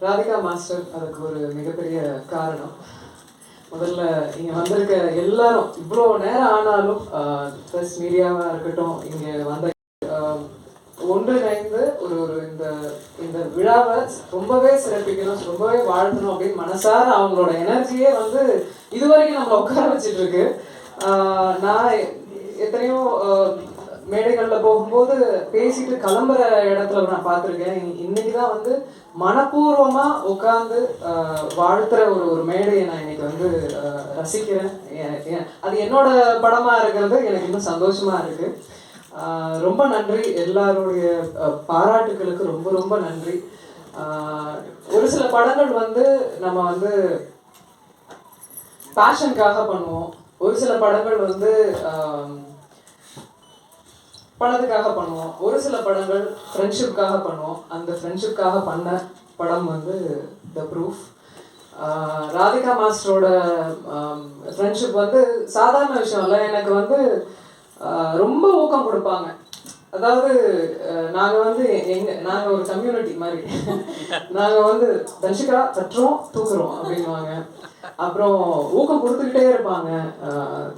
Radhika master அதுக்கு ஒரு மிகப்பெரிய காரணம். முதல்ல இங்கே வந்திருக்க எல்லாரும் இவ்வளோ நேரம் ஆனாலும் ப்ரெஸ் மீடியாவாக இருக்கட்டும், இங்கே வந்த ஒன்றிணைந்து ஒரு ஒரு இந்த இந்த விழாவை ரொம்பவே சிறப்பிக்கணும், ரொம்பவே வாழ்த்தணும் அப்படின்னு மனசார அவங்களோட எனர்ஜியே வந்து இதுவரைக்கும் நம்மளை உட்கார வச்சுட்டு இருக்கு. நான் எத்தனையோ மேடைகளில் போகும்போது பேசிட்டு கிளம்புற இடத்துல நான் பார்த்துருக்கேன். இன்னைக்கு தான் வந்து மனப்பூர்வமாக உட்காந்து வாழ்த்துற ஒரு மேடையை நான் இன்னைக்கு வந்து ரசிக்கிறேன். அது என்னோட படமாக இருக்கிறது எனக்கு இன்னும் சந்தோஷமாக இருக்கு. ரொம்ப நன்றி, எல்லாருடைய பாராட்டுகளுக்கு ரொம்ப ரொம்ப நன்றி. ஒரு சில படங்கள் வந்து நம்ம வந்து பேஷனுக்காக பண்ணுவோம், ஒரு சில படங்கள் வந்து பணத்துக்காக பண்ணுவோம், ஒரு சில படங்கள் ஃப்ரெண்ட்ஷிப்காக பண்ணுவோம். அந்த ஃப்ரெண்ட்ஷிப்காக பண்ண படம் வந்து த ப்ரூஃப். ராதிகா மாஸ்டரோட ஃப்ரெண்ட்ஷிப் வந்து சாதாரண விஷயம் இல்லை. எனக்கு வந்து ரொம்ப ஊக்கம் கொடுப்பாங்க. அதாவது நாங்கள் வந்து நாங்கள் ஒரு கம்யூனிட்டி மாதிரி. நாங்கள் வந்து தன்ஷிகா தட்டுறோம் தூக்குறோம் அப்படின்வாங்க. அப்புறம் ஊக்கம் கொடுத்துக்கிட்டே இருப்பாங்க.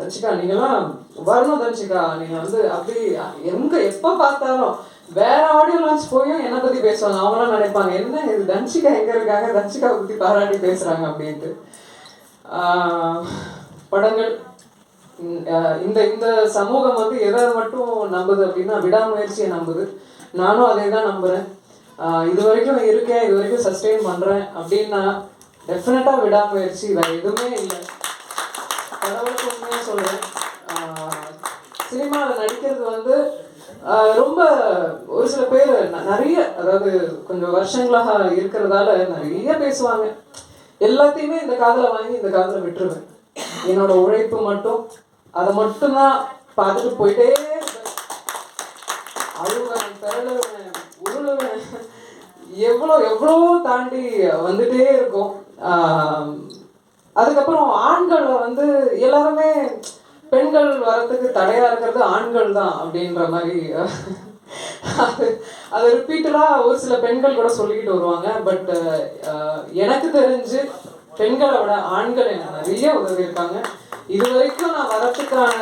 தன்ஷிகா நீங்கள்லாம் வரணும், தன்ஷிகா நீங்கள் வந்து அப்படி எங்கே எப்போ பார்த்தாலும் வேற ஆடியோ லான்ச் போயும் என்னை பற்றி பேசுவாங்க. அவங்களாம் நினைப்பாங்க என்ன இது தன்ஷிகா எங்கே இருக்காங்க, தன்ஷிகாவை பற்றி பாராட்டி பேசுகிறாங்க அப்படின்ட்டு. படங்கள் இந்த இந்த சமூகம் வந்து எதை மட்டும் நம்புது அப்படின்னா விடாமுயற்சியை நம்புது. நானும் அதே தான் நம்புகிறேன். இது வரைக்கும் இருக்கேன், இது வரைக்கும் சஸ்டெயின் பண்ணுறேன் அப்படின்னா டெஃபினட்டாக விடாமுயற்சி, வேறு எதுவுமே இல்லை. கடவுளுக்கு உண்மையாக சொல்கிறேன். சினிமாவில் நடிக்கிறது வந்து ரொம்ப ஒரு சில பேர் நிறைய, அதாவது கொஞ்சம் வருஷங்களாக இருக்கிறதால நிறைய பேசுவாங்க. எல்லாத்தையுமே இந்த காதில் வாங்கி இந்த காதில் விட்டுருவேன். என்னோட உழைப்பு மட்டும் அதை மட்டும்தான் பார்த்துட்டு போயிட்டே இருப்பேன். அழுவேன், பிறழுவேன், உருளுவேன், எவ்வளோ தாண்டி வந்துட்டே இருக்கும். அதுக்கப்புறம் ஆண்களை வந்து எல்லாருமே பெண்கள் வரத்துக்கு தடையா இருக்கிறது ஆண்கள் தான் அப்படின்ற மாதிரி அது ரிப்பீட்டடாக ஒரு சில பெண்கள் கூட சொல்லிக்கிட்டு வருவாங்க. பட் எனக்கு தெரிஞ்சு பெண்களை விட ஆண்கள் எனக்கு நிறைய உதவி இருக்காங்க. இது வரைக்கும் நான் வரத்துக்கான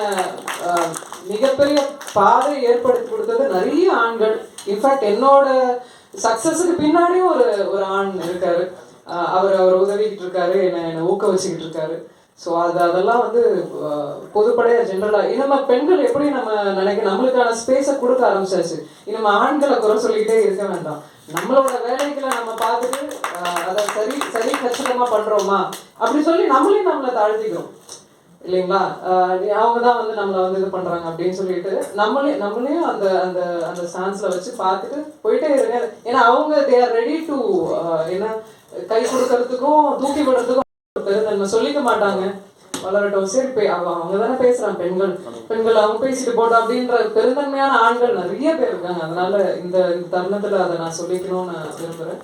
மிகப்பெரிய பாதை ஏற்படுத்தி கொடுத்தது நிறைய ஆண்கள். இன்ஃபேக்ட் என்னோட சக்ஸஸுக்கு பின்னாடியும் ஒரு ஆண் இருக்காரு. அவர் உதவிக்கிட்டு இருக்காரு, என்னை ஊக்குவிச்சுக்கிட்டு இருக்காரு. ஸோ அதெல்லாம் வந்து பொதுப்படையாக ஜென்ரலாக நம்ம பெண்கள் எப்படி நம்ம நம்மளுக்கான ஸ்பேஸை கொடுக்க ஆரம்பிச்சாச்சு. நம்ம ஆண்களை குறை சொல்லிக்கிட்டே இருக்க வேண்டாம். நம்மளோட வேலைகளை நம்ம பார்த்துட்டு அதை சரி கச்சிதமாக பண்ணுறோமா அப்படி சொல்லி நம்மளை தாழ்த்திக்கிறோம் இல்லைங்களா. அவங்க தான் வந்து நம்மளை வந்து இது பண்ணுறாங்க அப்படின்னு சொல்லிட்டு நம்மளையும் அந்த அந்த அந்த ஸ்டான்ஸில் வச்சு பார்த்துட்டு போயிட்டே இருங்க. ஏன்னா அவங்க தே ஆர் ரெடி டு ஏன்னா கை கொடுக்கறதுக்கும் தூக்கி விடுறதுக்கும் பெருந்தன்மை சொல்லிக்க மாட்டாங்க. வளரட்டும், சரி அவங்க தானே பேசுறாங்க, பெண்கள் அவங்க பேசிட்டு போட்டோம் அப்படின்ற பெருந்தன்மையான ஆண்கள் நிறைய பேர் இருக்காங்க. அதனால இந்த தருணத்துல அதை நான் சொல்லிக்கணும்னு நான் விரும்புறேன்.